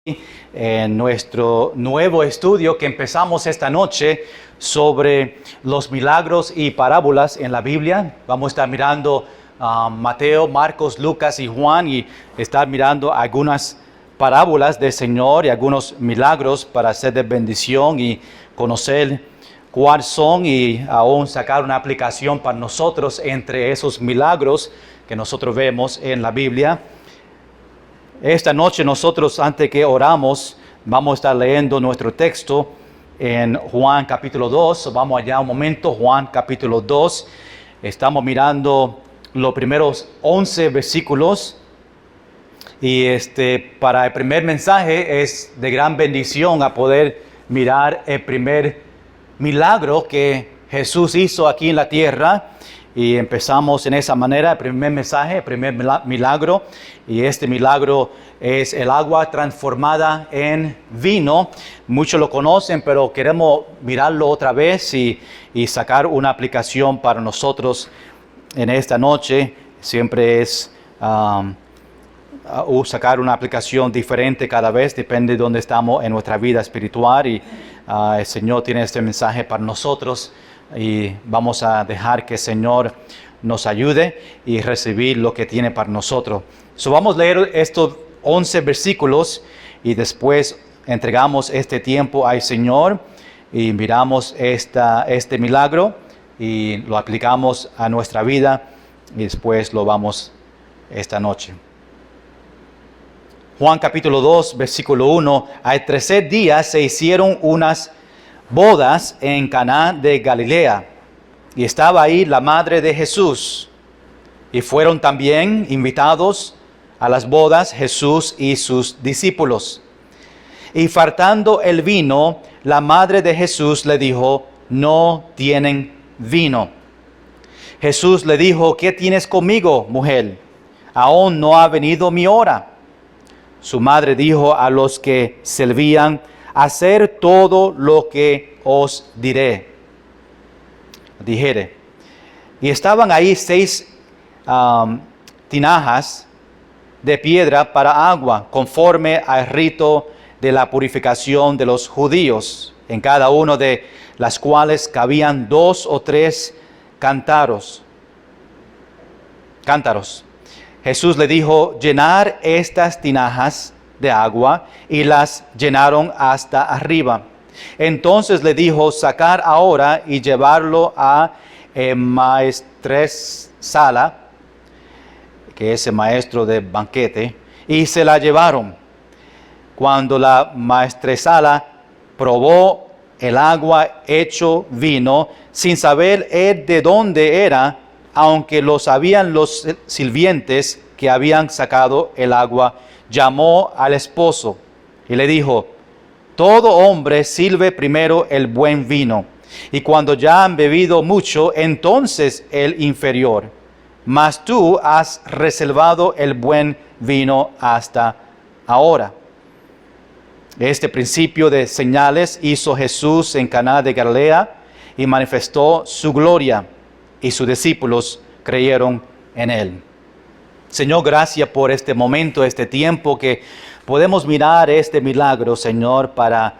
En nuestro nuevo estudio que empezamos esta noche sobre los milagros y parábolas en la Biblia. Vamos a estar mirando Mateo, Marcos, Lucas y Juan y estar mirando algunas parábolas del Señor y algunos milagros para ser de bendición y conocer cuáles son y aún sacar una aplicación para nosotros entre esos milagros que nosotros vemos en la Biblia. Esta noche nosotros, antes que oramos, vamos a estar leyendo nuestro texto en Juan capítulo 2. Vamos allá un momento, Juan capítulo 2. Estamos mirando los primeros 11 versículos. Y para el primer mensaje es de gran bendición a poder mirar el primer milagro que Jesús hizo aquí en la tierra. Y empezamos en esa manera, el primer mensaje, el primer milagro. Y este milagro es el agua transformada en vino. Muchos lo conocen, pero queremos mirarlo otra vez y sacar una aplicación para nosotros en esta noche. Siempre es sacar una aplicación diferente cada vez, depende de dónde estamos en nuestra vida espiritual. Y el Señor tiene este mensaje para nosotros. Y vamos a dejar que el Señor nos ayude y recibir lo que tiene para nosotros. Vamos a leer estos 11 versículos y después entregamos este tiempo al Señor y miramos este milagro y lo aplicamos a nuestra vida y después lo vamos esta noche. Juan capítulo 2, versículo 1. Al tercer día se hicieron unas bodas en Caná de Galilea, y estaba ahí la madre de Jesús, y fueron también invitados a las bodas Jesús y sus discípulos. Y faltando el vino, la madre de Jesús le dijo: no tienen vino. Jesús le dijo: ¿qué tienes conmigo, mujer? Aún no ha venido mi hora. Su madre dijo a los que servían: hacer todo lo que os dijere. Y estaban ahí 6 tinajas de piedra para agua, conforme al rito de la purificación de los judíos, en cada uno de las cuales cabían 2 o 3 cántaros. Jesús le dijo: llenar estas tinajas de agua, y las llenaron hasta arriba. Entonces le dijo: sacar ahora y llevarlo a maestresala, que es el maestro de banquete, y se la llevaron. Cuando la maestresala probó el agua hecho vino, sin saber él de dónde era, aunque lo sabían los sirvientes que habían sacado el agua, llamó al esposo y le dijo: todo hombre sirve primero el buen vino, y cuando ya han bebido mucho, entonces el inferior. Mas tú has reservado el buen vino hasta ahora. Este principio de señales hizo Jesús en Caná de Galilea y manifestó su gloria, y sus discípulos creyeron en él. Señor, gracias por este momento, este tiempo que podemos mirar este milagro, Señor, para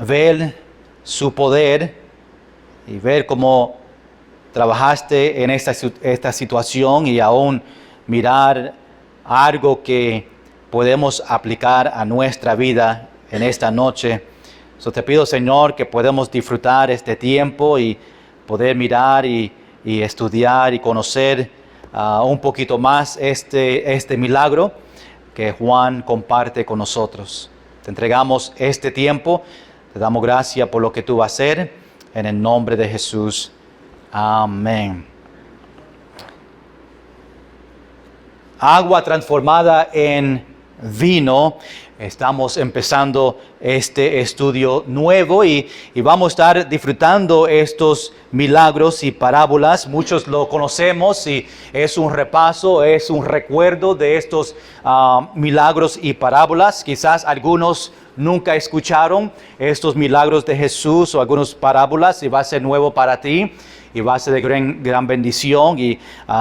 ver su poder y ver cómo trabajaste en esta situación, y aún mirar algo que podemos aplicar a nuestra vida en esta noche. Te pido, Señor, que podamos disfrutar este tiempo y poder mirar y estudiar y conocer un poquito más este milagro que Juan comparte con nosotros. Te entregamos este tiempo, te damos gracias por lo que tú vas a hacer, en el nombre de Jesús. Amén. Agua transformada en vino. Estamos empezando este estudio nuevo y vamos a estar disfrutando estos milagros y parábolas. Muchos lo conocemos y es un repaso, es un recuerdo de estos milagros y parábolas. Quizás algunos nunca escucharon estos milagros de Jesús o algunas parábolas, y va a ser nuevo para ti y va a ser de gran bendición, y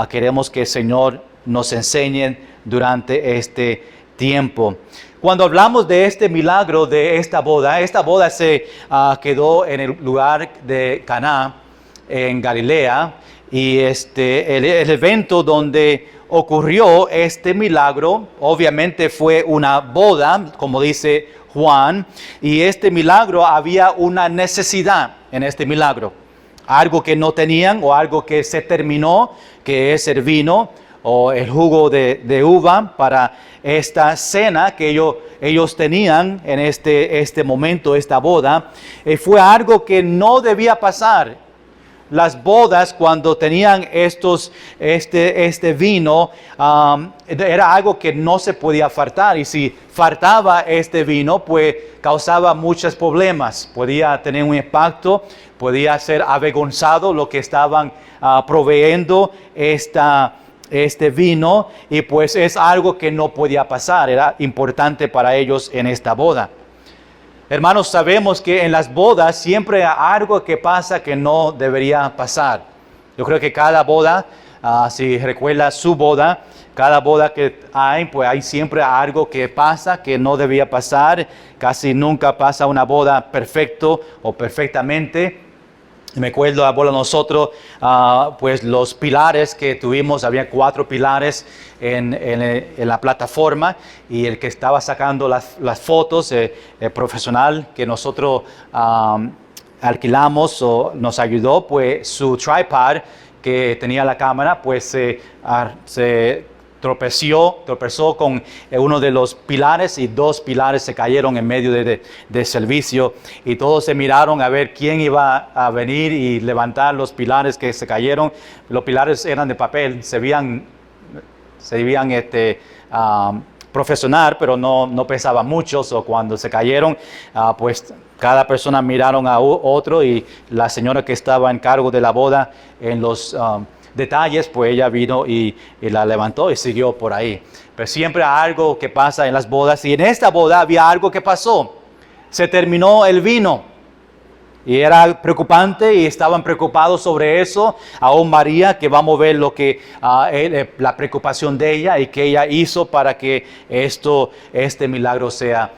queremos que el Señor nos enseñe durante este tiempo. Cuando hablamos de este milagro, de esta boda se quedó en el lugar de Caná, en Galilea, y el evento donde ocurrió este milagro, obviamente fue una boda, como dice Juan, y este milagro había una necesidad en este milagro, algo que no tenían o algo que se terminó, que es el vino o el jugo de uva para esta cena que ellos tenían en este momento, esta boda. Fue algo que no debía pasar. Las bodas, cuando tenían este vino, era algo que no se podía faltar. Y si faltaba este vino, pues causaba muchos problemas. Podía tener un impacto, podía ser avergonzado lo que estaban proveyendo este vino. Y pues es algo que no podía pasar. Era importante para ellos en esta boda. Hermanos, sabemos que en las bodas siempre hay algo que pasa que no debería pasar. Yo creo que cada boda, si recuerda su boda, cada boda que hay, pues hay siempre algo que pasa que no debía pasar. Casi nunca pasa una boda perfecto o perfectamente. Me acuerdo, abuelo, nosotros, pues los pilares que tuvimos, había 4 pilares en la plataforma, y el que estaba sacando las fotos, el profesional que nosotros alquilamos o nos ayudó, pues su tripod que tenía la cámara, pues se tropezó con uno de los pilares, y 2 pilares se cayeron en medio de servicio, y todos se miraron a ver quién iba a venir y levantar los pilares que se cayeron. Los pilares eran de papel, se veían profesional, pero no pesaban mucho. O cuando se cayeron, pues cada persona miraron a otro, y la señora que estaba en cargo de la boda en los detalles, pues ella vino y la levantó y siguió por ahí. Pero siempre hay algo que pasa en las bodas, y en esta boda había algo que pasó. Se terminó el vino, y era preocupante, y estaban preocupados sobre eso. Aún María, que vamos a ver lo que la preocupación de ella y que ella hizo para que este milagro se ha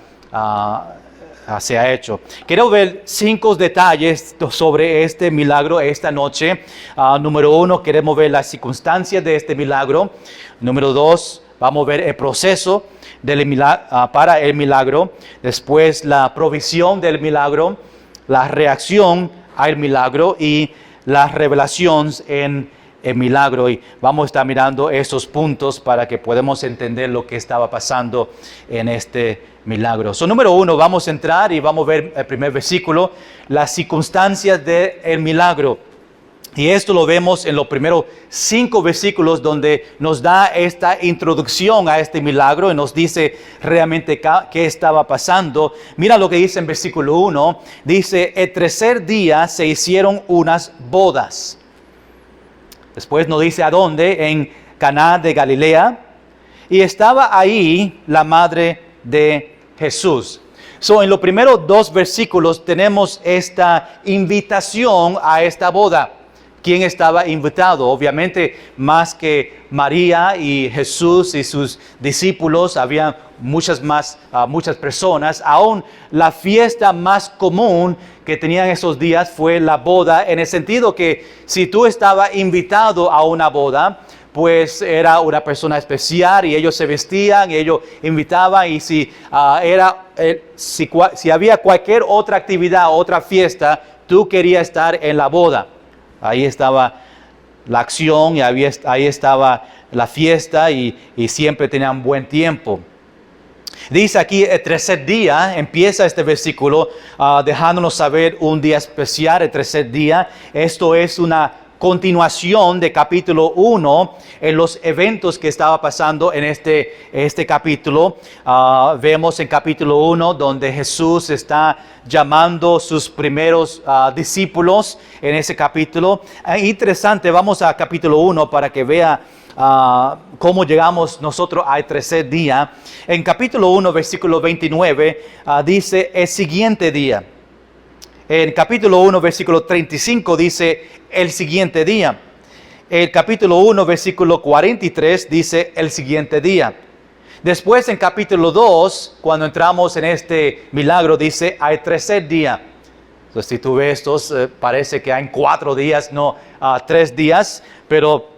hecho. Quiero ver 5 detalles sobre este milagro esta noche. Número 1, queremos ver las circunstancias de este milagro. Número 2, vamos a ver el proceso para el milagro. Después, la provisión del milagro, la reacción al milagro y las revelaciones en el milagro. Y vamos a estar mirando esos puntos para que podamos entender lo que estaba pasando en este milagro. Número 1, vamos a entrar y vamos a ver el primer versículo, las circunstancias del milagro. Y esto lo vemos en los primeros 5 versículos, donde nos da esta introducción a este milagro y nos dice realmente qué estaba pasando. Mira lo que dice en versículo 1. Dice: el tercer día se hicieron unas bodas. Después nos dice a dónde: en Caná de Galilea. Y estaba ahí la madre de Jesús. En los primeros 2 versículos tenemos esta invitación a esta boda. ¿Quién estaba invitado? Obviamente, más que María y Jesús y sus discípulos, había muchas personas. Aún la fiesta más común que tenían esos días fue la boda, en el sentido que si tú estabas invitado a una boda, pues era una persona especial, y ellos se vestían, y ellos invitaban, y si había cualquier otra actividad, otra fiesta, tú querías estar en la boda. Ahí estaba la acción, y ahí estaba la fiesta, y siempre tenían buen tiempo. Dice aquí el tercer día, empieza este versículo dejándonos saber un día especial, el tercer día. Esto es una continuación de capítulo 1 en los eventos que estaba pasando en este capítulo. Vemos en capítulo 1 donde Jesús está llamando sus primeros discípulos en ese capítulo. Interesante, vamos a capítulo 1 para que vea cómo llegamos nosotros al tercer día. En capítulo 1, versículo 29, dice el siguiente día. En capítulo 1, versículo 35 dice el siguiente día. El capítulo 1, versículo 43 dice el siguiente día. Después en capítulo 2, cuando entramos en este milagro, dice, al tercer día. Entonces, si tú ves estos, parece que hay 4 días, no 3 días, pero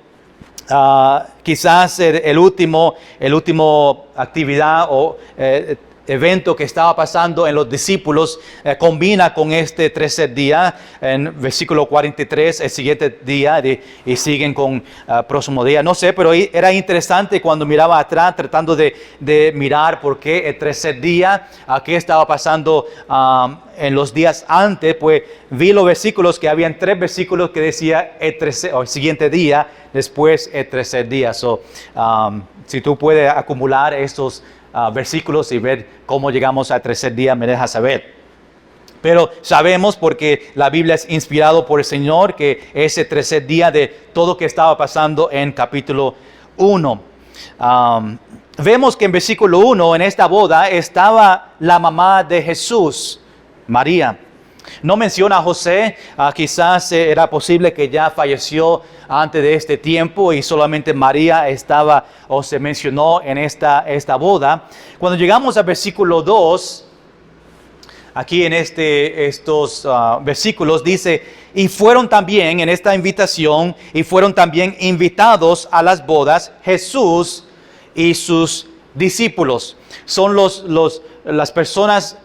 quizás el último actividad o evento que estaba pasando en los discípulos combina con este tercer día, en versículo 43, el siguiente día, y siguen con próximo día. No sé, pero era interesante cuando miraba atrás, tratando de mirar por qué el tercer día, qué estaba pasando en los días antes. Pues vi los versículos, que habían 3 versículos que decía el siguiente día, después el tercer día. Si tú puedes acumular estos versículos y ver cómo llegamos al tercer día, me deja saber. Pero sabemos, porque la Biblia es inspirado por el Señor, que ese tercer día de todo que estaba pasando en capítulo 1. Vemos que en versículo 1, en esta boda, estaba la mamá de Jesús, María. No menciona a José, quizás era posible que ya falleció antes de este tiempo y solamente María estaba o se mencionó en esta boda. Cuando llegamos al versículo 2, aquí en estos versículos dice, y fueron también en esta invitación, y fueron también invitados a las bodas Jesús y sus discípulos. Son las personas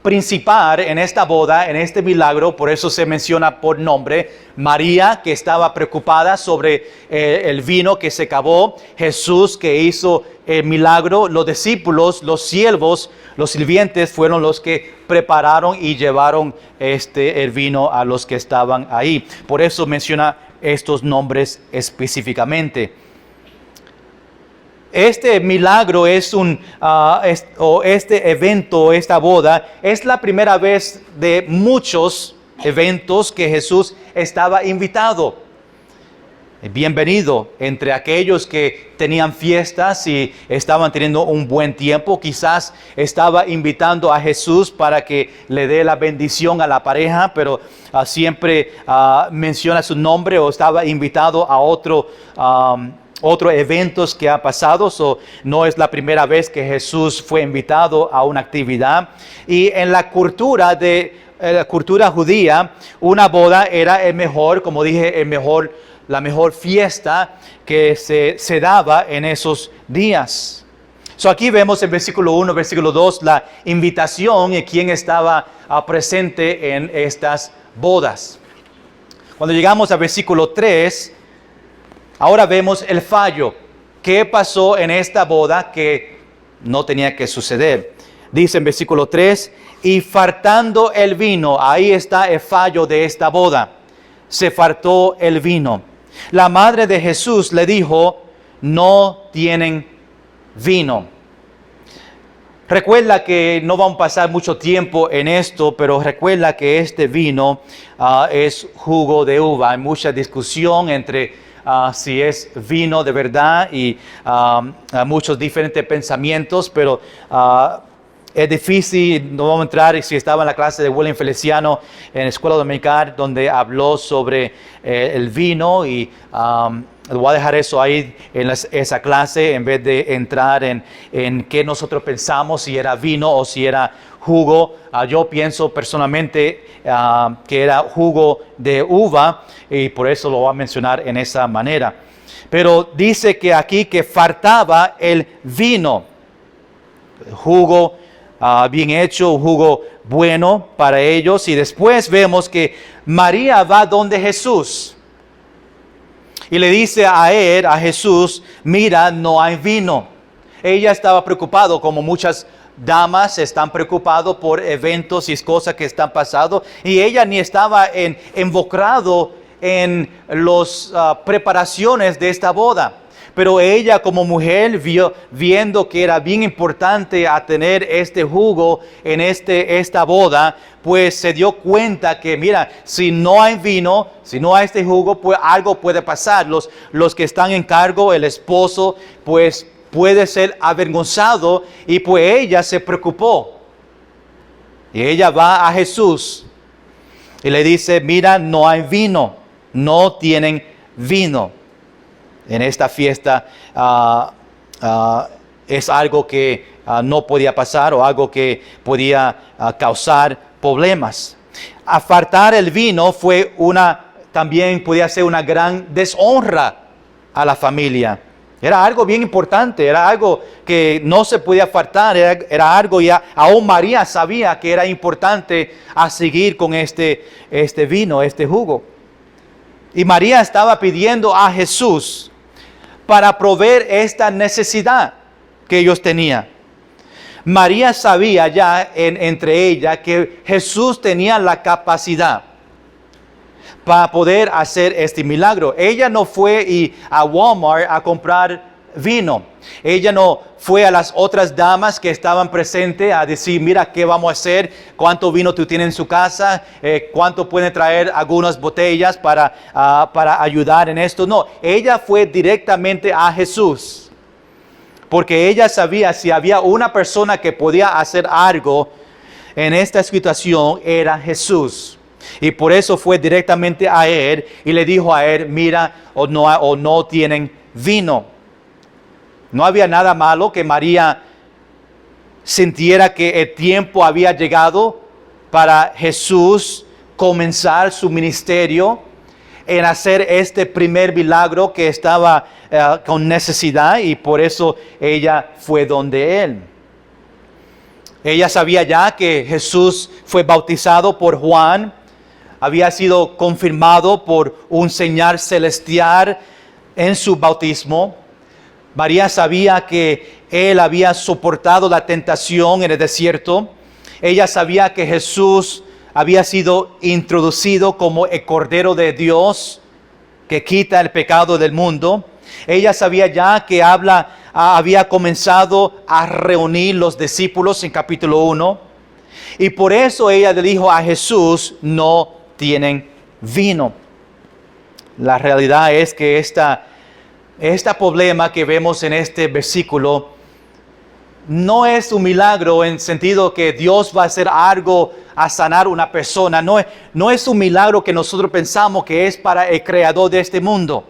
principal en esta boda, en este milagro. Por eso se menciona por nombre María, que estaba preocupada sobre el vino que se acabó, Jesús, que hizo el milagro, los discípulos, los siervos, los sirvientes fueron los que prepararon y llevaron el vino a los que estaban ahí. Por eso menciona estos nombres específicamente. Este milagro este evento, esta boda, es la primera vez de muchos eventos que Jesús estaba invitado. Bienvenido entre aquellos que tenían fiestas y estaban teniendo un buen tiempo. Quizás estaba invitando a Jesús para que le dé la bendición a la pareja, pero siempre menciona su nombre, o estaba invitado a otros eventos que ha pasado. No es la primera vez que Jesús fue invitado a una actividad. Y en la cultura judía, una boda era como dije, la mejor fiesta que se daba en esos días. Aquí vemos en versículo 1, versículo 2, la invitación y quién estaba presente en estas bodas. Cuando llegamos al versículo 3, ahora vemos el fallo. ¿Qué pasó en esta boda que no tenía que suceder? Dice en versículo 3, y faltando el vino, ahí está el fallo de esta boda. Se faltó el vino. La madre de Jesús le dijo, no tienen vino. Recuerda que no vamos a pasar mucho tiempo en esto, pero recuerda que este vino es jugo de uva. Hay mucha discusión entre si es vino de verdad y muchos diferentes pensamientos, pero es difícil. No vamos a entrar. Si estaba en la clase de William Feliciano en la escuela dominical, donde habló sobre el vino, y voy a dejar eso ahí en esa clase, en vez de entrar en qué nosotros pensamos, si era vino o si era jugo. Yo pienso personalmente que era jugo de uva, y por eso lo voy a mencionar en esa manera. Pero dice que aquí que faltaba el vino, jugo bien hecho, jugo bueno para ellos. Y después vemos que María va donde Jesús y le dice a Jesús, mira, no hay vino. Ella estaba preocupada, como muchas damas están preocupadas por eventos y cosas que están pasando, y ella ni estaba involucrado en las preparaciones de esta boda. Pero ella, como mujer, viendo que era bien importante a tener este jugo en esta boda, pues se dio cuenta que, mira, si no hay vino, si no hay este jugo, pues algo puede pasar. Los que están en cargo, el esposo, pues puede ser avergonzado, y pues ella se preocupó. Y ella va a Jesús y le dice, mira, no hay vino, no tienen vino en esta fiesta es algo que no podía pasar o algo que podía causar problemas. Apartar el vino también podía ser una gran deshonra a la familia. Era algo bien importante, era algo que no se podía faltar, era algo ya, aún María sabía que era importante a seguir con este vino, este jugo. Y María estaba pidiendo a Jesús para proveer esta necesidad que ellos tenían. María sabía ya entre ella que Jesús tenía la capacidad para poder hacer este milagro. Ella no fue a Walmart a comprar vino. Ella no fue a las otras damas que estaban presentes a decir, mira, ¿qué vamos a hacer? ¿Cuánto vino tú tienes en su casa? ¿Cuánto pueden traer algunas botellas para ayudar en esto? No, ella fue directamente a Jesús. Porque ella sabía si había una persona que podía hacer algo en esta situación, era Jesús. Y por eso fue directamente a él y le dijo a él, mira, o no tienen vino. No había nada malo que María sintiera que el tiempo había llegado para Jesús comenzar su ministerio en hacer este primer milagro que estaba con necesidad, y por eso ella fue donde él. Ella sabía ya que Jesús fue bautizado por Juan, había sido confirmado por un señal celestial en su bautismo. María sabía que él había soportado la tentación en el desierto. Ella sabía que Jesús había sido introducido como el Cordero de Dios que quita el pecado del mundo. Ella sabía ya que había comenzado a reunir los discípulos en capítulo 1. Y por eso ella le dijo a Jesús, no tienen vino. La realidad es que este problema que vemos en este versículo no es un milagro en sentido que Dios va a hacer algo a sanar una persona. No es un milagro que nosotros pensamos que es para el creador de este mundo.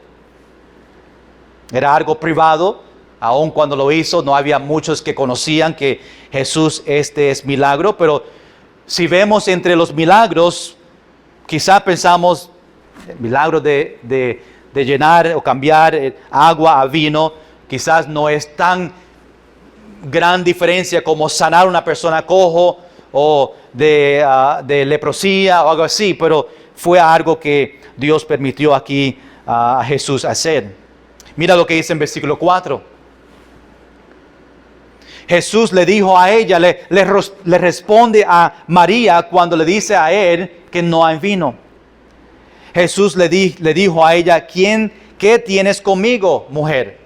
Era algo privado. Aun cuando lo hizo, no había muchos que conocían que Jesús es milagro. Pero si vemos entre los milagros, quizá pensamos el milagro de llenar o cambiar agua a vino. Quizás no es tan gran diferencia como sanar a una persona cojo o de leprosía o algo así, pero fue algo que Dios permitió aquí a Jesús hacer. Mira lo que dice en versículo 4. Jesús le dijo a ella, le responde a María cuando le dice a él que no hay vino. Jesús le dijo a ella, ¿qué tienes conmigo, mujer?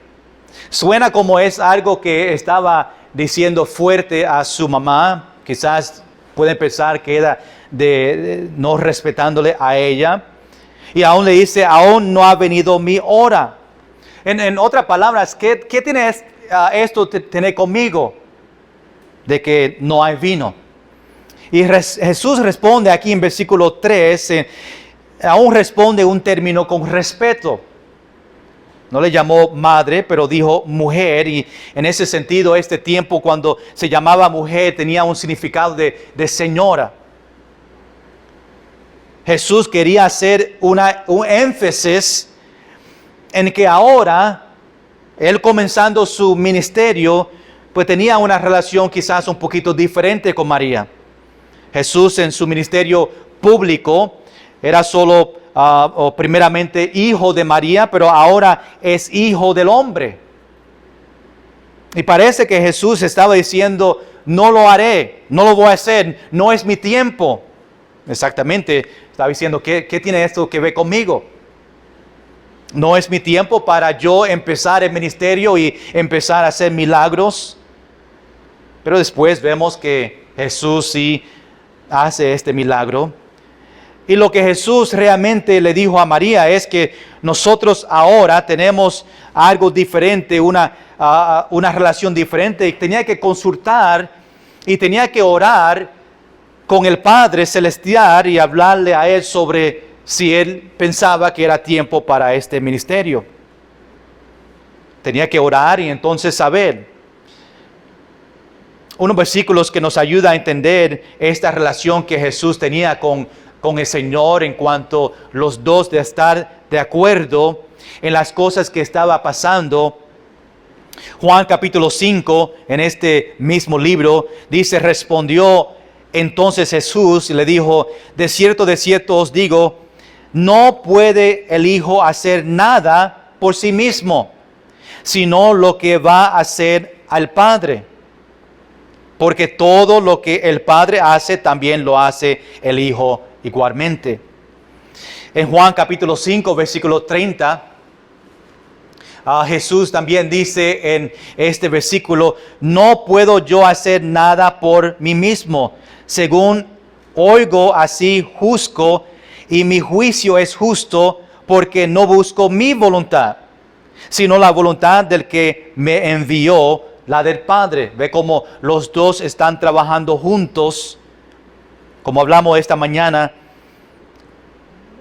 Suena como es algo que estaba diciendo fuerte a su mamá. Quizás pueden pensar que era no respetándole a ella. Y aún le dice, aún no ha venido mi hora. En otras palabras, ¿qué tienes esto tener conmigo? De que no hay vino. Y Jesús responde aquí en versículo 3, aún responde un término con respeto. No le llamó madre, pero dijo mujer. Y en ese sentido, este tiempo cuando se llamaba mujer tenía un significado de señora. Jesús quería hacer un énfasis en que ahora, él comenzando su ministerio, pues tenía una relación quizás un poquito diferente con María. Jesús en su ministerio público era solo o primeramente hijo de María, pero ahora es hijo del hombre. Y parece que Jesús estaba diciendo, no lo haré, no lo voy a hacer, no es mi tiempo. Exactamente, estaba diciendo, ¿qué tiene esto que ver conmigo? No es mi tiempo para yo empezar el ministerio y empezar a hacer milagros. Pero después vemos que Jesús sí hace este milagro. Y lo que Jesús realmente le dijo a María es que nosotros ahora tenemos algo diferente, una relación diferente. Y tenía que consultar y tenía que orar con el Padre Celestial y hablarle a Él sobre si Él pensaba que era tiempo para este ministerio. Tenía que orar y entonces saber. unos versículos que nos ayuda a entender esta relación que Jesús tenía con el Señor en cuanto los dos de estar de acuerdo en las cosas que estaba pasando. Juan capítulo 5, en este mismo libro, dice, respondió entonces Jesús y le dijo, de cierto os digo, no puede el Hijo hacer nada por sí mismo, sino lo que va a hacer al Padre. Porque todo lo que el Padre hace, también lo hace el Hijo igualmente. En Juan capítulo 5, versículo 30, Jesús también dice en este versículo, no puedo yo hacer nada por mí mismo, según oigo así juzgo, y mi juicio es justo, porque no busco mi voluntad, sino la voluntad del que me envió, la del Padre. Ve cómo los dos están trabajando juntos, como hablamos esta mañana.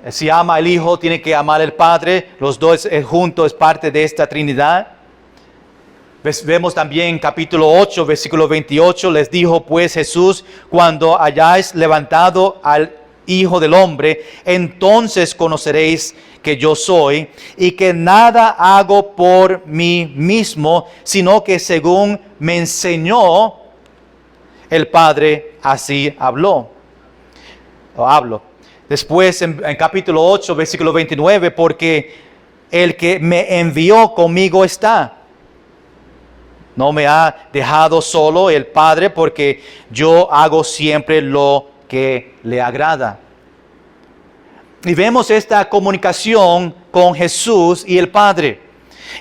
Si ama al Hijo, tiene que amar al Padre. Los dos juntos es parte de esta Trinidad. Vemos también en capítulo 8, versículo 28, les dijo pues Jesús, cuando hayáis levantado al Hijo del Hombre, entonces conoceréis que yo soy, y que nada hago por mí mismo, sino que según me enseñó el Padre, así hablo. Después en capítulo 8, versículo 29, porque el que me envió conmigo está. No me ha dejado solo el Padre, porque yo hago siempre lo que le agrada. Y vemos esta comunicación con Jesús y el Padre.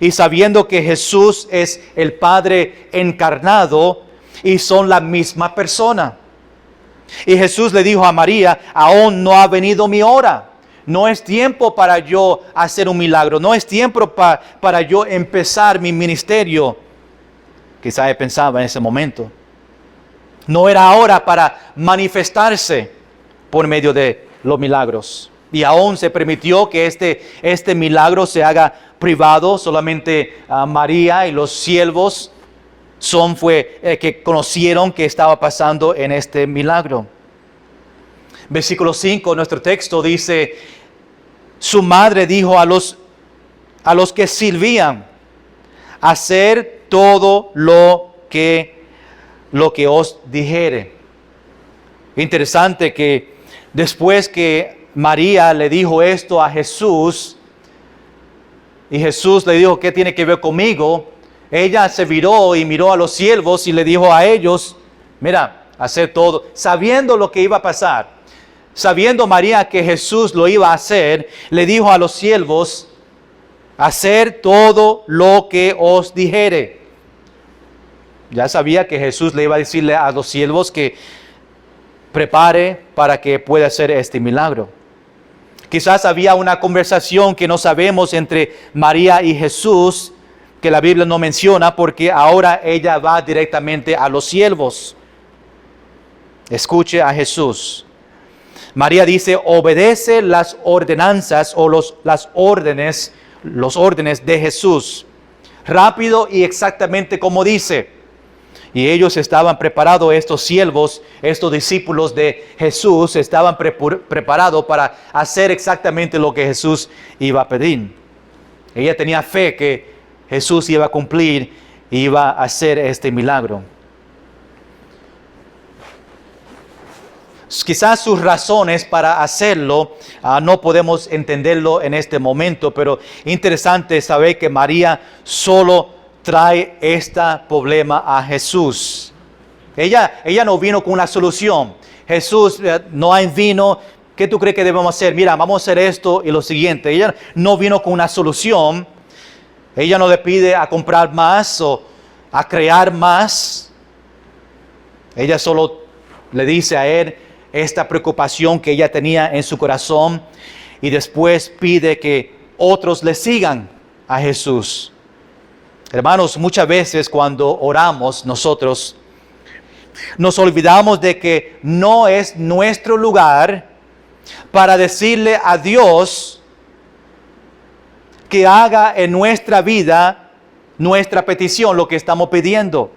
Y sabiendo que Jesús es el Padre encarnado y son la misma persona. Y Jesús le dijo a María, aún no ha venido mi hora. No es tiempo para yo hacer un milagro. No es tiempo para yo empezar mi ministerio. Quizá él pensaba en ese momento. No era hora para manifestarse por medio de los milagros. Y aún se permitió que este milagro se haga privado. Solamente María y los siervos que conocieron que estaba pasando en este milagro. Versículo 5, nuestro texto dice, su madre dijo a los que servían, hacer todo lo que os dijere. Interesante que después que María le dijo esto a Jesús, y Jesús le dijo, ¿qué tiene que ver conmigo? Ella se viró y miró a los siervos y le dijo a ellos, mira, hacer todo, sabiendo lo que iba a pasar, sabiendo María que Jesús lo iba a hacer, le dijo a los siervos, hacer todo lo que os dijere. Ya sabía que Jesús le iba a decirle a los siervos que prepare para que pueda hacer este milagro. Quizás había una conversación que no sabemos entre María y Jesús, que la Biblia no menciona, porque ahora ella va directamente a los siervos. Escuche a Jesús. María dice, obedece las ordenanzas o los órdenes de Jesús, rápido y exactamente como dice. Y ellos estaban preparados, estos siervos, estos discípulos de Jesús, estaban preparados para hacer exactamente lo que Jesús iba a pedir. Ella tenía fe que Jesús iba a cumplir y iba a hacer este milagro. Quizás sus razones para hacerlo no podemos entenderlo en este momento, pero interesante saber que María solo trae este problema a Jesús. Ella no vino con una solución. Jesús, no hay vino, ¿qué tú crees que debemos hacer? Mira, vamos a hacer esto y lo siguiente. Ella no vino con una solución. Ella no le pide a comprar más o a crear más. Ella solo le dice a él esta preocupación que ella tenía en su corazón y después pide que otros le sigan a Jesús. Hermanos, muchas veces cuando oramos nosotros nos olvidamos de que no es nuestro lugar para decirle a Dios que haga en nuestra vida nuestra petición, lo que estamos pidiendo.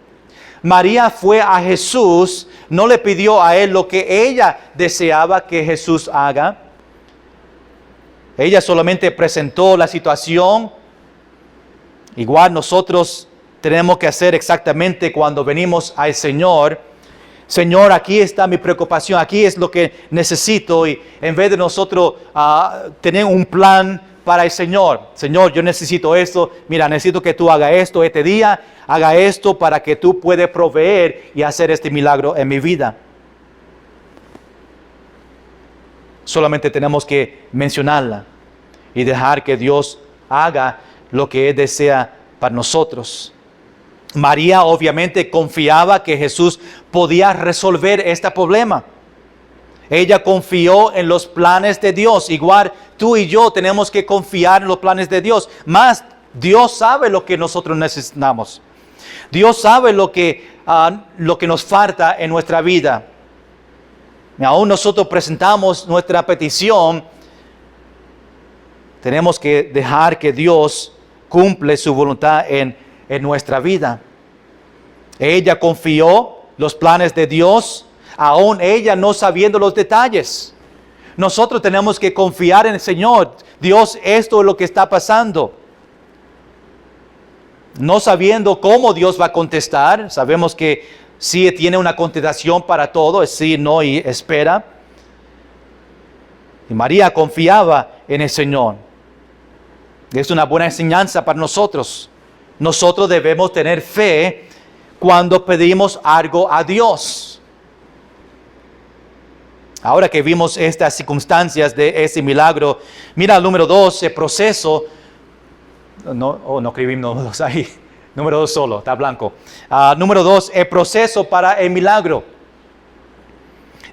María fue a Jesús, no le pidió a él lo que ella deseaba que Jesús haga. Ella solamente presentó la situación. Igual nosotros tenemos que hacer exactamente cuando venimos al Señor. Señor, aquí está mi preocupación, aquí es lo que necesito. Y en vez de nosotros tener un plan para el Señor. Señor, yo necesito esto. Mira, necesito que tú hagas esto este día. Haga esto para que tú puedas proveer y hacer este milagro en mi vida. Solamente tenemos que mencionarla y dejar que Dios haga lo que Él desea para nosotros. María obviamente confiaba que Jesús podía resolver este problema. Ella confió en los planes de Dios. Igual tú y yo tenemos que confiar en los planes de Dios. Más, Dios sabe lo que nosotros necesitamos. Dios sabe lo que nos falta en nuestra vida. Y aún nosotros presentamos nuestra petición. Tenemos que dejar que Dios cumple su voluntad en nuestra vida. Ella confió los planes de Dios, aún ella no sabiendo los detalles. Nosotros tenemos que confiar en el Señor. Dios, esto es lo que está pasando. No sabiendo cómo Dios va a contestar, sabemos que sí tiene una contestación para todo, es sí, no y espera. Y María confiaba en el Señor. Es una buena enseñanza para nosotros. Nosotros debemos tener fe cuando pedimos algo a Dios. Ahora que vimos estas circunstancias de ese milagro, mira el número 2, el proceso. No escribí número 2 ahí. Número 2 solo, está blanco. Número 2, el proceso para el milagro.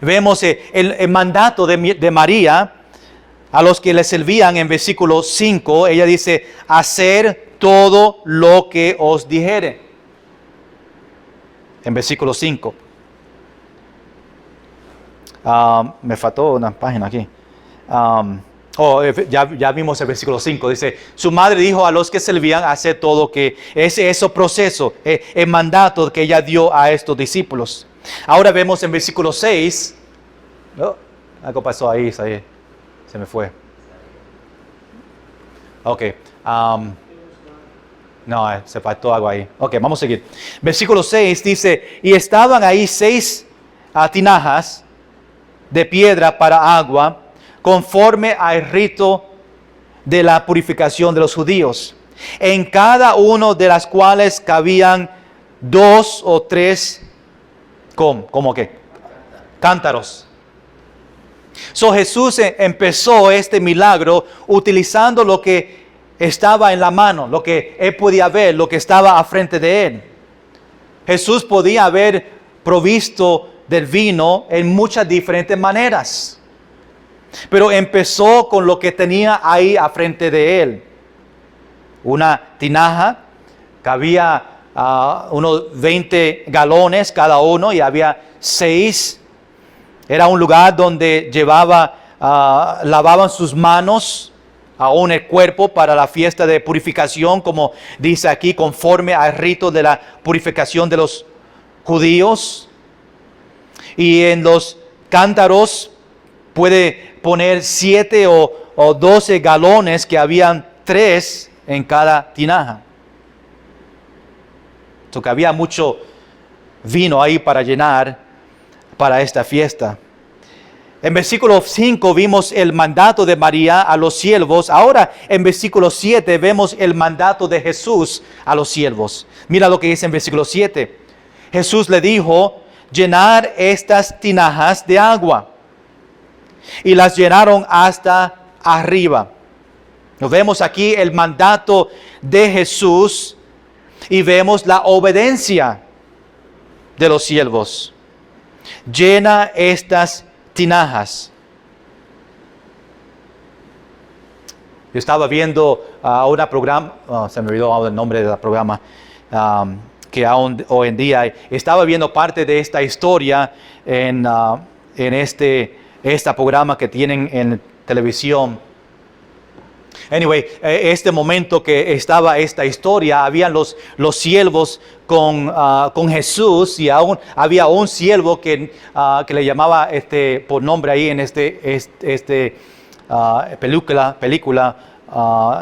Vemos el mandato de María a los que le servían en versículo 5. Ella dice, hacer todo lo que os dijere. En versículo 5. Me faltó una página aquí. Ya vimos el versículo 5. Dice, su madre dijo a los que servían hacer todo que ese proceso, el mandato que ella dio a estos discípulos. Ahora vemos en versículo 6. Algo pasó ahí, se me fue. Ok. Se faltó algo ahí. Ok, vamos a seguir. Versículo 6 dice, y estaban ahí 6 tinajas de piedra para agua, conforme al rito de la purificación de los judíos, en cada uno de las cuales cabían 2 o 3, ¿cómo qué? Cántaros. Jesús empezó este milagro utilizando lo que estaba en la mano, lo que él podía ver, lo que estaba a frente de él. Jesús podía haber provisto del vino en muchas diferentes maneras, pero empezó con lo que tenía ahí a frente de él. Una tinaja, cabía unos 20 galones cada uno y había 6. Era un lugar donde lavaban sus manos, aún el cuerpo, para la fiesta de purificación, como dice aquí, conforme al rito de la purificación de los judíos. Y en los cántaros puede poner 7 o 12 galones, que habían 3 en cada tinaja. Que había mucho vino ahí para llenar para esta fiesta. En versículo 5 vimos el mandato de María a los siervos. Ahora en versículo 7 vemos el mandato de Jesús a los siervos. Mira lo que dice en versículo 7. Jesús le dijo, llenar estas tinajas de agua. Y las llenaron hasta arriba. Nos vemos aquí el mandato de Jesús y vemos la obediencia de los siervos. Llena estas tinajas. Yo estaba viendo un programa, se me olvidó el nombre del programa, que aún hoy en día, estaba viendo parte de esta historia en este programa que tienen en televisión. Anyway, este momento que estaba esta historia, habían los siervos con Jesús, y aún había un siervo que le llamaba por nombre ahí en película,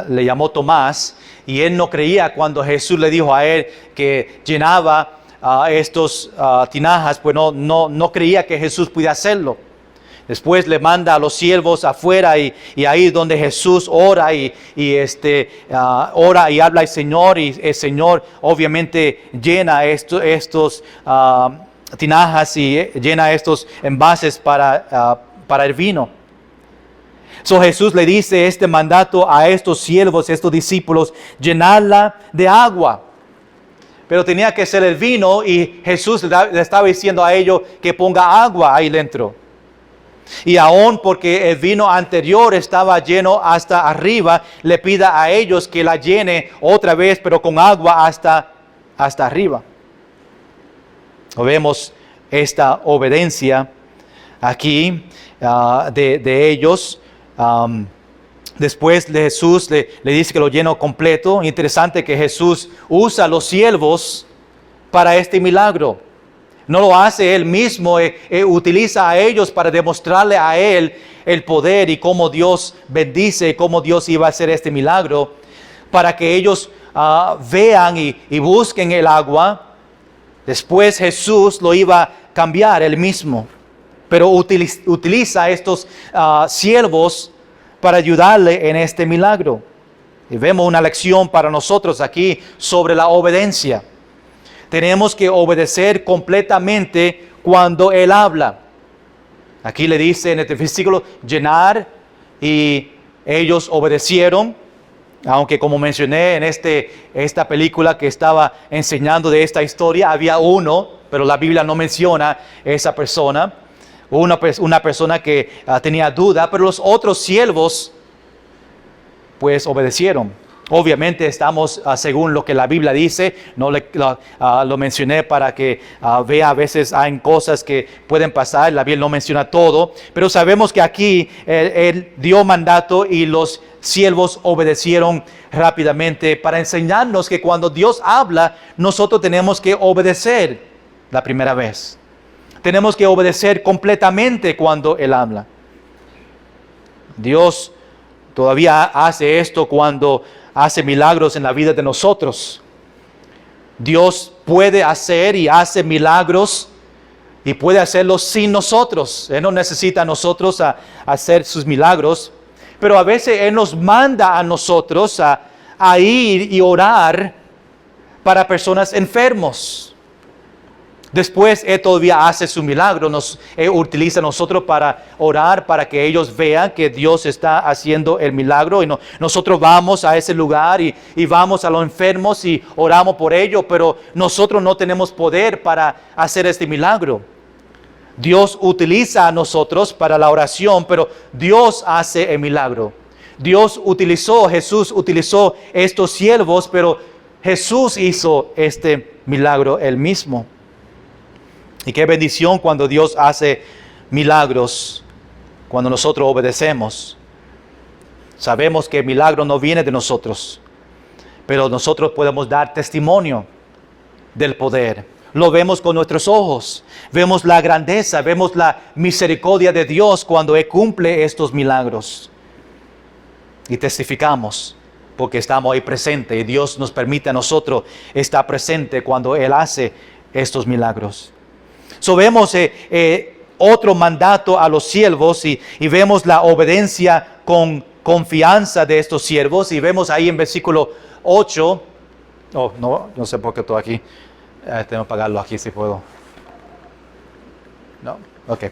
le llamó Tomás, y él no creía cuando Jesús le dijo a él que llenaba estos tinajas, pues no creía que Jesús pudiera hacerlo. Después le manda a los siervos afuera, y ahí es donde Jesús ora ora y habla al Señor, y el Señor obviamente llena estos tinajas y llena estos envases para el vino. So Jesús le dice este mandato a estos siervos, estos discípulos, llenarla de agua. Pero tenía que ser el vino, y Jesús le estaba diciendo a ellos que ponga agua ahí dentro. Y aún porque el vino anterior estaba lleno hasta arriba, le pida a ellos que la llene otra vez, pero con agua hasta arriba. Vemos esta obediencia aquí de ellos. Después de Jesús le dice que lo llenó completo. Interesante que Jesús usa a los siervos para este milagro. No lo hace él mismo, utiliza a ellos para demostrarle a él el poder y cómo Dios bendice, cómo Dios iba a hacer este milagro, para que ellos vean y busquen el agua. Después Jesús lo iba a cambiar él mismo, pero utiliza a estos siervos para ayudarle en este milagro. Y vemos una lección para nosotros aquí sobre la obediencia. Tenemos que obedecer completamente cuando Él habla. Aquí le dice en este versículo, llenar, y ellos obedecieron. Aunque como mencioné en esta película que estaba enseñando de esta historia, había uno, pero la Biblia no menciona esa persona. Una persona que tenía duda, pero los otros siervos pues obedecieron. Obviamente estamos según lo que la Biblia dice, no lo mencioné para que vea, a veces hay cosas que pueden pasar, la Biblia no menciona todo, pero sabemos que aquí él dio mandato y los siervos obedecieron rápidamente, para enseñarnos que cuando Dios habla, nosotros tenemos que obedecer la primera vez. Tenemos que obedecer completamente cuando Él habla. Dios todavía hace esto cuando hace milagros en la vida de nosotros. Dios puede hacer y hace milagros, y puede hacerlos sin nosotros. Él no necesita a nosotros a hacer sus milagros, pero a veces Él nos manda a nosotros a ir y orar para personas enfermos. Después Él todavía hace su milagro, Él utiliza a nosotros para orar, para que ellos vean que Dios está haciendo el milagro, y nosotros vamos a ese lugar y vamos a los enfermos y oramos por ellos, pero nosotros no tenemos poder para hacer este milagro. Dios utiliza a nosotros para la oración, pero Dios hace el milagro. Jesús utilizó estos siervos, pero Jesús hizo este milagro Él mismo. Y qué bendición cuando Dios hace milagros, cuando nosotros obedecemos. Sabemos que el milagro no viene de nosotros, pero nosotros podemos dar testimonio del poder. Lo vemos con nuestros ojos, vemos la grandeza, vemos la misericordia de Dios cuando Él cumple estos milagros. Y testificamos porque estamos ahí presentes, y Dios nos permite a nosotros estar presente cuando Él hace estos milagros. Vemos otro mandato a los siervos, y vemos la obediencia con confianza de estos siervos, y vemos ahí en versículo 8. No sé por qué estoy aquí. Tengo que apagarlo aquí si puedo. No, ok.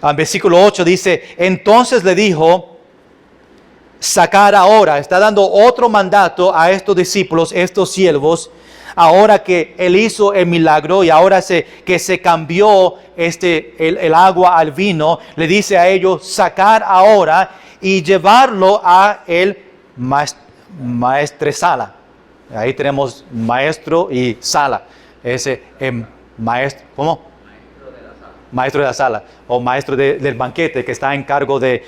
En versículo 8 dice, entonces le dijo, sacar ahora. Está dando otro mandato a estos discípulos, estos siervos. Ahora que Él hizo el milagro, y ahora que se cambió el agua al vino, le dice a ellos sacar ahora y llevarlo a el maestresala. Ahí tenemos maestro y sala. Maestro, ¿cómo? maestro de la sala o maestro del banquete que está en cargo de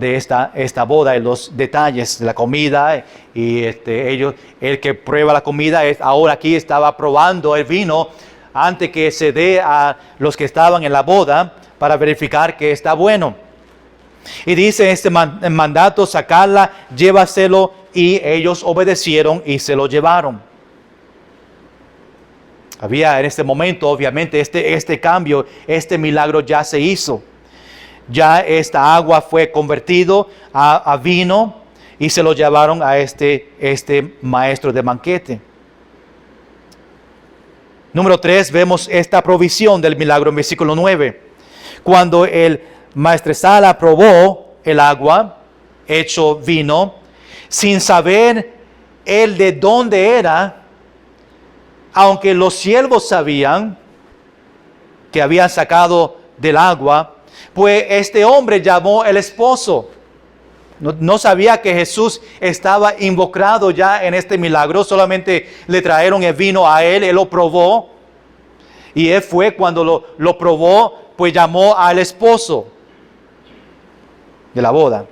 esta boda y los detalles de la comida y el que prueba la comida ahora aquí estaba probando el vino antes que se dé a los que estaban en la boda para verificar que está bueno. Y dice este mandato, sacarla, llévaselo, y ellos obedecieron y se lo llevaron. Había en este momento, obviamente, este cambio, este milagro ya se hizo. Ya esta agua fue convertido a vino y se lo llevaron a este maestro de banquete. Número 3, vemos esta provisión del milagro en versículo 9. Cuando el maestresala probó el agua hecho vino, sin saber él de dónde era, aunque los siervos sabían que habían sacado del agua, pues este hombre llamó al esposo. No sabía que Jesús estaba involucrado ya en este milagro, solamente le trajeron el vino a él, él lo probó, y él fue cuando lo probó, pues llamó al esposo de la boda.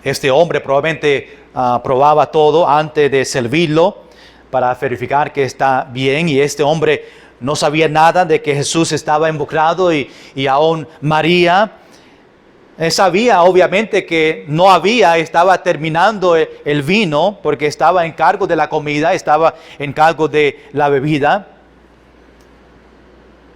Este hombre probablemente probaba todo antes de servirlo para verificar que está bien, y este hombre no sabía nada de que Jesús estaba involucrado y aún María sabía obviamente que estaba terminando el vino porque estaba en cargo de la comida, estaba en cargo de la bebida.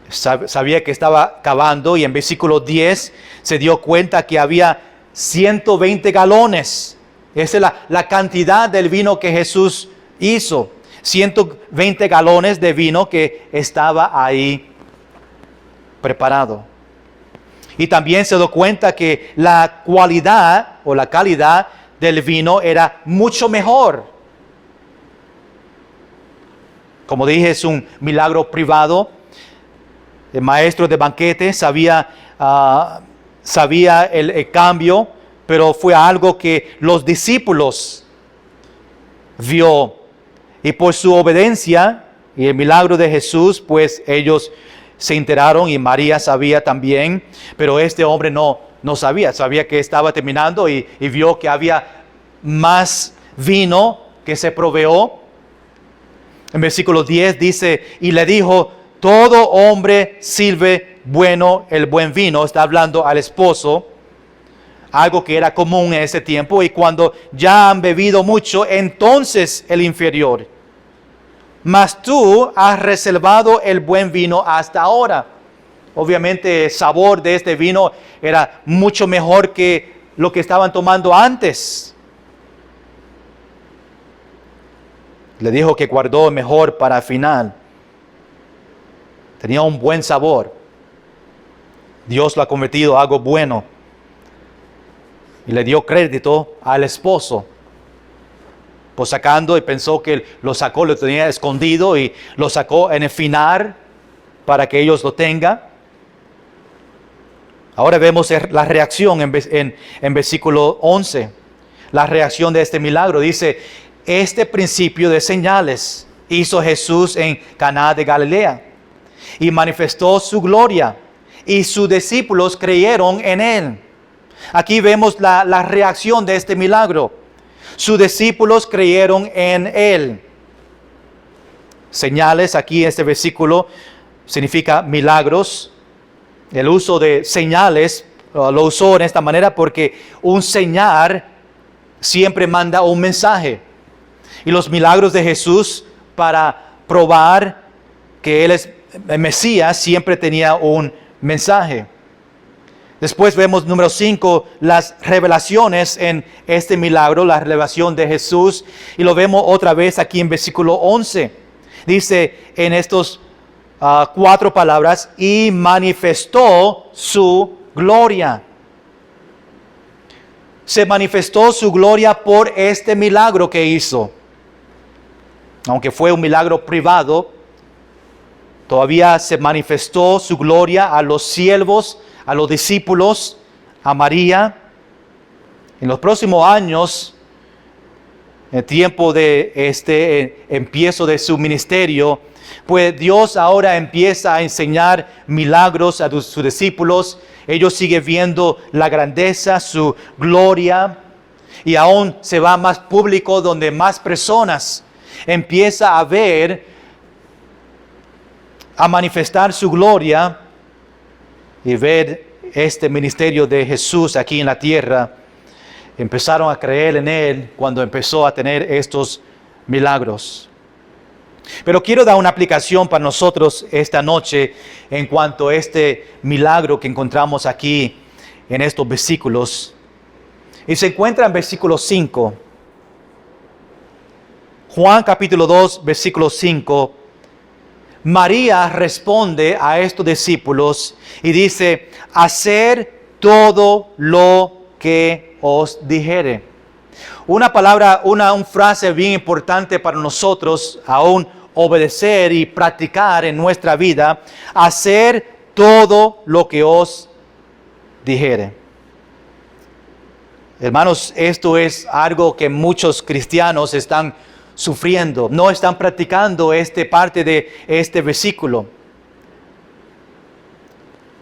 Sabía que estaba acabando, y en versículo 10 se dio cuenta que había 120 galones. Esa es la cantidad del vino que Jesús hizo. 120 galones de vino que estaba ahí preparado. Y también se dio cuenta que la cualidad o la calidad del vino era mucho mejor. Como dije, es un milagro privado. El maestro de banquete sabía el cambio, pero fue algo que los discípulos vio. Y por su obediencia y el milagro de Jesús, pues ellos se enteraron, y María sabía también, pero este hombre no sabía que estaba terminando y vio que había más vino que se proveó. En versículo 10 dice, y le dijo, todo hombre sirve el buen vino. Está hablando al esposo, algo que era común en ese tiempo, y cuando ya han bebido mucho, entonces el inferior. Mas tú has reservado el buen vino hasta ahora. Obviamente el sabor de este vino era mucho mejor que lo que estaban tomando antes. Le dijo que guardó el mejor para el final. Tenía un buen sabor. Dios lo ha convertido en algo bueno. Y le dio crédito al esposo. Pues sacando, y pensó que lo sacó, lo tenía escondido y lo sacó en el final para que ellos lo tengan. Ahora vemos la reacción en versículo 11. La reacción de este milagro. Dice, este principio de señales hizo Jesús en Caná de Galilea y manifestó su gloria, y sus discípulos creyeron en él. Aquí vemos la reacción de este milagro. Sus discípulos creyeron en él. Señales, aquí este versículo significa milagros. El uso de señales lo usó en esta manera porque un señal siempre manda un mensaje. Y los milagros de Jesús, para probar que él es el Mesías, siempre tenía un mensaje. Después vemos número 5, las revelaciones en este milagro, la revelación de Jesús. Y lo vemos otra vez aquí en versículo 11. Dice en estos 4 palabras, y manifestó su gloria. Se manifestó su gloria por este milagro que hizo. Aunque fue un milagro privado, todavía se manifestó su gloria a los siervos, a los discípulos, a María. En los próximos años, en el tiempo de empiezo de su ministerio, Pues Dios ahora empieza a enseñar milagros a sus discípulos. Ellos siguen viendo la grandeza, su gloria, y aún se va más público donde más personas empieza a ver, a manifestar su gloria y ver este ministerio de Jesús aquí en la tierra. Empezaron a creer en Él cuando empezó a tener estos milagros. Pero quiero dar una aplicación para nosotros esta noche en cuanto a este milagro que encontramos aquí en estos versículos. Y se encuentra en versículo 5. Juan capítulo 2, versículo 5. María responde a estos discípulos y dice: hacer todo lo que os dijere. Una palabra, una frase bien importante para nosotros, aún obedecer y practicar en nuestra vida: hacer todo lo que os dijere. Hermanos, esto es algo que muchos cristianos están sufriendo, no están practicando esta parte de este versículo.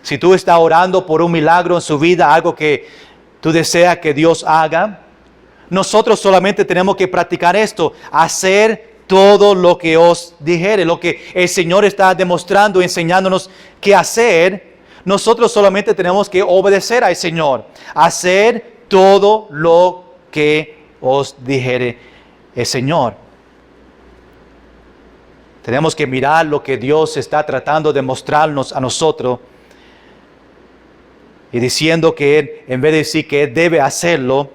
Si tú estás orando por un milagro en su vida, algo que tú deseas que Dios haga, nosotros solamente tenemos que practicar esto: hacer todo lo que os dijere. Lo que el Señor está demostrando, enseñándonos qué hacer, nosotros solamente tenemos que obedecer al Señor. Hacer todo lo que os dijere el Señor. Tenemos que mirar lo que Dios está tratando de mostrarnos a nosotros y diciendo que Él, en vez de decir que Él debe hacerlo,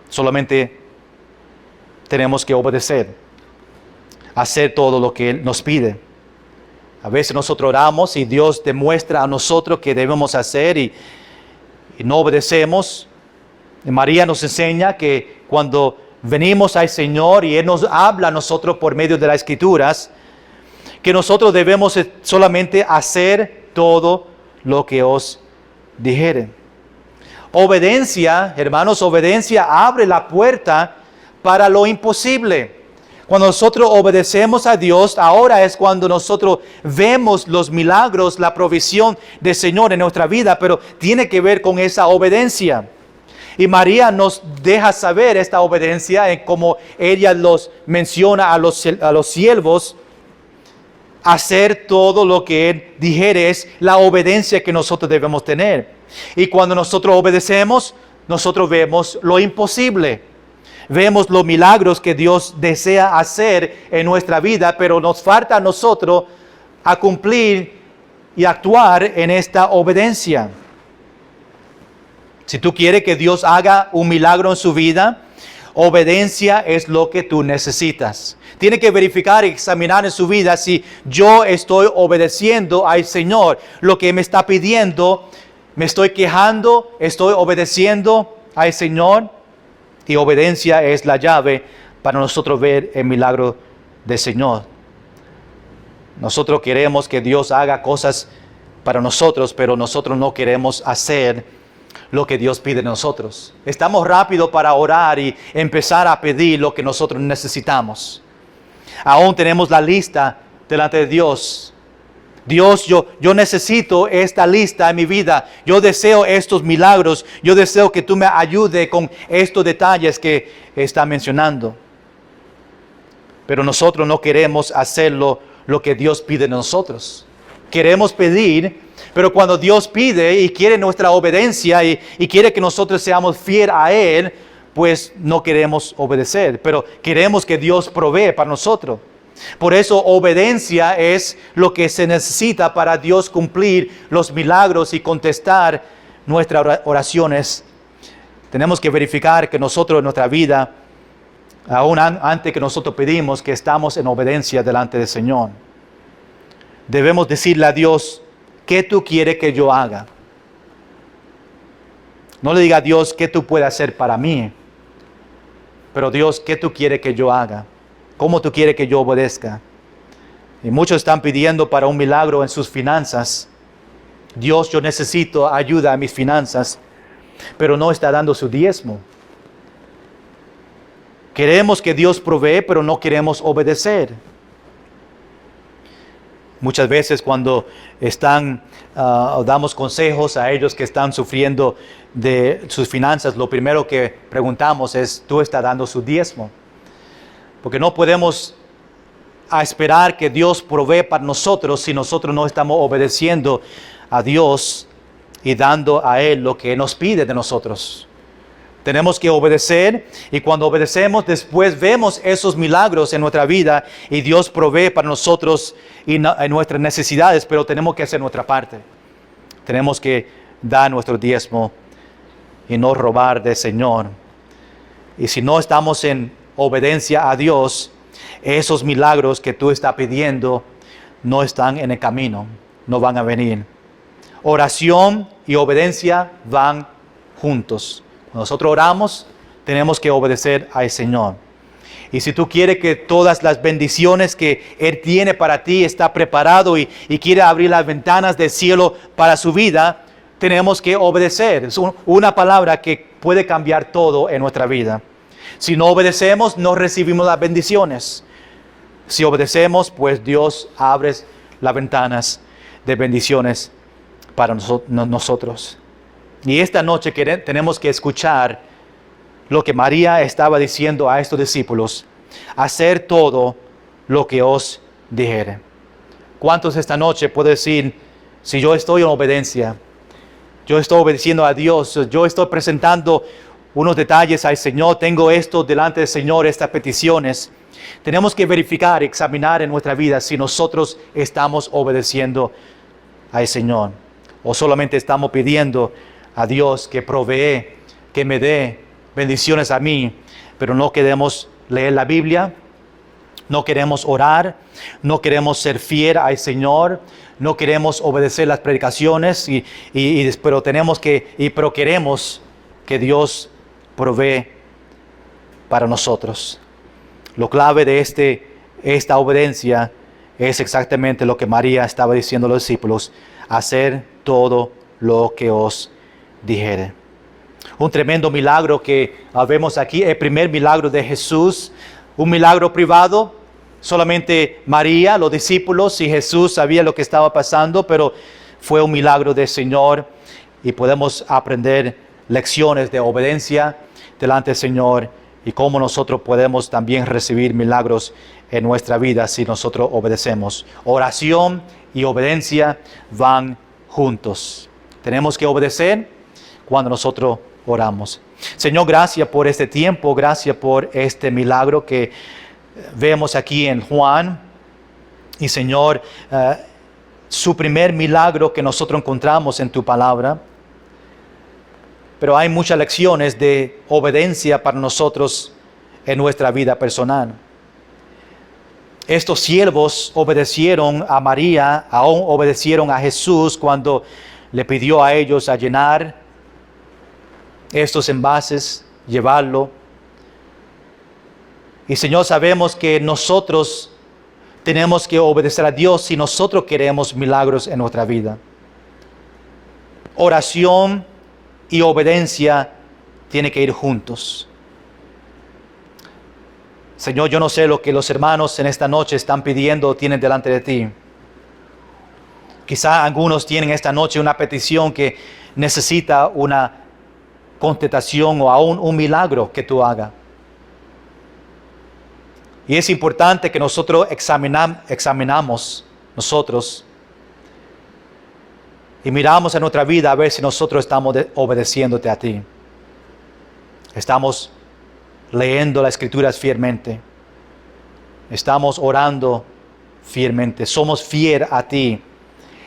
solamente tenemos que obedecer, hacer todo lo que Él nos pide. A veces nosotros oramos y Dios demuestra a nosotros que debemos hacer y no obedecemos. Y María nos enseña que cuando venimos al Señor y Él nos habla a nosotros por medio de las Escrituras, que nosotros debemos solamente hacer todo lo que os dijere. Obediencia, hermanos, obediencia abre la puerta para lo imposible. Cuando nosotros obedecemos a Dios, ahora es cuando nosotros vemos los milagros, la provisión del Señor en nuestra vida, pero tiene que ver con esa obediencia. Y María nos deja saber esta obediencia en cómo ella los menciona a los siervos. Hacer todo lo que Él dijere es la obediencia que nosotros debemos tener. Y cuando nosotros obedecemos, nosotros vemos lo imposible. Vemos los milagros que Dios desea hacer en nuestra vida, pero nos falta a nosotros a cumplir y actuar en esta obediencia. Si tú quieres que Dios haga un milagro en su vida, obediencia es lo que tú necesitas. Tiene que verificar y examinar en su vida si yo estoy obedeciendo al Señor. Lo que me está pidiendo, me estoy quejando, estoy obedeciendo al Señor. Y obediencia es la llave para nosotros ver el milagro del Señor. Nosotros queremos que Dios haga cosas para nosotros, pero nosotros no queremos hacer lo que Dios pide de nosotros. Estamos rápidos para orar y empezar a pedir lo que nosotros necesitamos. Aún tenemos la lista delante de Dios. Dios, yo necesito esta lista en mi vida. Yo deseo estos milagros. Yo deseo que tú me ayudes con estos detalles que está mencionando. Pero nosotros no queremos hacerlo lo que Dios pide de nosotros. Queremos pedir, pero cuando Dios pide y quiere nuestra obediencia y quiere que nosotros seamos fieles a Él, pues no queremos obedecer. Pero queremos que Dios provee para nosotros. Por eso obediencia es lo que se necesita para Dios cumplir los milagros y contestar nuestras oraciones. Tenemos que verificar que nosotros en nuestra vida, aún antes que nosotros pedimos, que estamos en obediencia delante del Señor. Debemos decirle a Dios: ¿qué tú quieres que yo haga? No le diga a Dios qué tú puedes hacer para mí, pero Dios, ¿qué tú quieres que yo haga? ¿Cómo tú quieres que yo obedezca? Y muchos están pidiendo para un milagro en sus finanzas. Dios, yo necesito ayuda a mis finanzas, pero no está dando su diezmo. Queremos que Dios provee, pero no queremos obedecer. Muchas veces cuando damos consejos a ellos que están sufriendo de sus finanzas, lo primero que preguntamos es, ¿tú estás dando su diezmo? Porque no podemos esperar que Dios provee para nosotros si nosotros no estamos obedeciendo a Dios y dando a Él lo que nos pide de nosotros. Tenemos que obedecer, y cuando obedecemos después vemos esos milagros en nuestra vida y Dios provee para nosotros y en nuestras necesidades, pero tenemos que hacer nuestra parte. Tenemos que dar nuestro diezmo y no robar del Señor. Y si no estamos en obediencia a Dios, esos milagros que tú estás pidiendo no están en el camino, no van a venir. Oración y obediencia van juntos. Cuando nosotros oramos, tenemos que obedecer al Señor. Y si tú quieres que todas las bendiciones que Él tiene para ti está preparado y quiere abrir las ventanas del cielo para su vida, tenemos que obedecer. Es una palabra que puede cambiar todo en nuestra vida. Si no obedecemos, no recibimos las bendiciones. Si obedecemos, pues Dios abre las ventanas de bendiciones para nosotros. Y esta noche tenemos que escuchar lo que María estaba diciendo a estos discípulos: hacer todo lo que os dijere. ¿Cuántos esta noche pueden decir, si yo estoy en obediencia, yo estoy obedeciendo a Dios, yo estoy presentando unos detalles al Señor, tengo esto delante del Señor, estas peticiones? Tenemos que verificar, examinar en nuestra vida si nosotros estamos obedeciendo al Señor o solamente estamos pidiendo a Dios que provee, que me dé bendiciones a mí, pero no queremos leer la Biblia, no queremos orar, no queremos ser fiel al Señor, no queremos obedecer las predicaciones, pero queremos que Dios provee para nosotros. Lo clave de esta obediencia es exactamente lo que María estaba diciendo a los discípulos: hacer todo lo que os dijere. Un tremendo milagro que vemos aquí, el primer milagro de Jesús, un milagro privado. Solamente María, los discípulos y Jesús sabían lo que estaba pasando, pero fue un milagro del Señor y podemos aprender lecciones de obediencia delante del Señor y cómo nosotros podemos también recibir milagros en nuestra vida si nosotros obedecemos. Oración y obediencia van juntos. Tenemos que obedecer cuando nosotros oramos. Señor, gracias por este tiempo, gracias por este milagro que vemos aquí en Juan. Y Señor, su primer milagro que nosotros encontramos en tu palabra. Pero hay muchas lecciones de obediencia para nosotros en nuestra vida personal. Estos siervos obedecieron a María, aún obedecieron a Jesús cuando le pidió a ellos a llenar estos envases, llevarlo. Y Señor, sabemos que nosotros tenemos que obedecer a Dios si nosotros queremos milagros en nuestra vida. Oración y obediencia tienen que ir juntos. Señor, yo no sé lo que los hermanos en esta noche están pidiendo o tienen delante de ti. Quizá algunos tienen esta noche una petición que necesita una contestación o aún un milagro que tú hagas. Y es importante que nosotros examinamos nosotros y miramos en nuestra vida a ver si nosotros estamos obedeciéndote a ti. Estamos leyendo las Escrituras fielmente. Estamos orando fielmente. Somos fieles a ti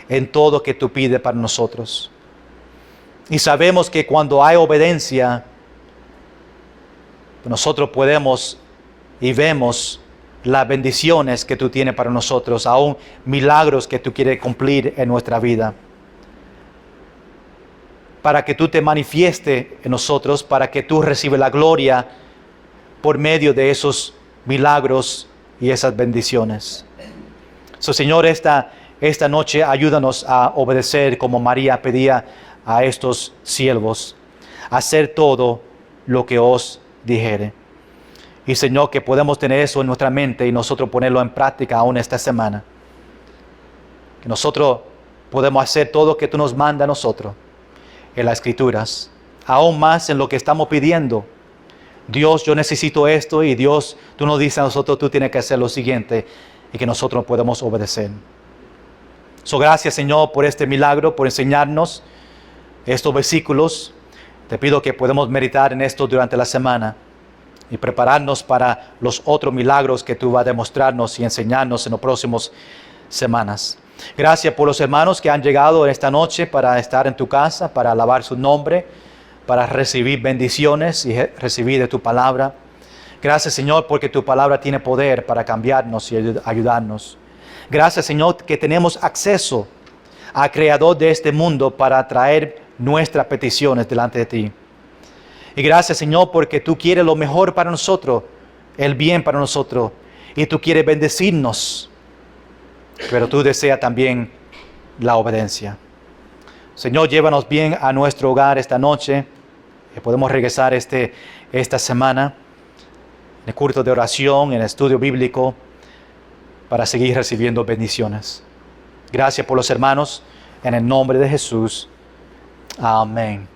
en todo que tú pides para nosotros. Y sabemos que cuando hay obediencia, nosotros podemos y vemos las bendiciones que tú tienes para nosotros, aún milagros que tú quieres cumplir en nuestra vida. Para que tú te manifiestes en nosotros, para que tú recibas la gloria por medio de esos milagros y esas bendiciones. Señor, esta noche ayúdanos a obedecer como María pedía a estos siervos, hacer todo lo que os dijere. Y Señor, que podemos tener eso en nuestra mente y nosotros ponerlo en práctica aún esta semana. que nosotros podemos hacer todo lo que tú nos mandas a nosotros en las Escrituras, aún más en lo que estamos pidiendo. Dios, yo necesito esto, y Dios, tú nos dices a nosotros, tú tienes que hacer lo siguiente, y que nosotros podemos obedecer. Gracias, Señor, por este milagro, por enseñarnos estos versículos. Te pido que podamos meditar en esto durante la semana y prepararnos para los otros milagros que tú vas a demostrarnos y enseñarnos en las próximas semanas. Gracias por los hermanos que han llegado esta noche para estar en tu casa, para alabar su nombre, para recibir bendiciones y recibir de tu palabra. Gracias, Señor, porque tu palabra tiene poder para cambiarnos y ayudarnos. Gracias, Señor, que tenemos acceso al Creador de este mundo para traer nuestras peticiones delante de ti. Y gracias, Señor, porque tú quieres lo mejor para nosotros, el bien para nosotros, y tú quieres bendecirnos, pero tú deseas también la obediencia. Señor, llévanos bien a nuestro hogar esta noche, que podemos regresar esta semana en el culto de oración, en el estudio bíblico, para seguir recibiendo bendiciones. Gracias por los hermanos, en el nombre de Jesús. Amén.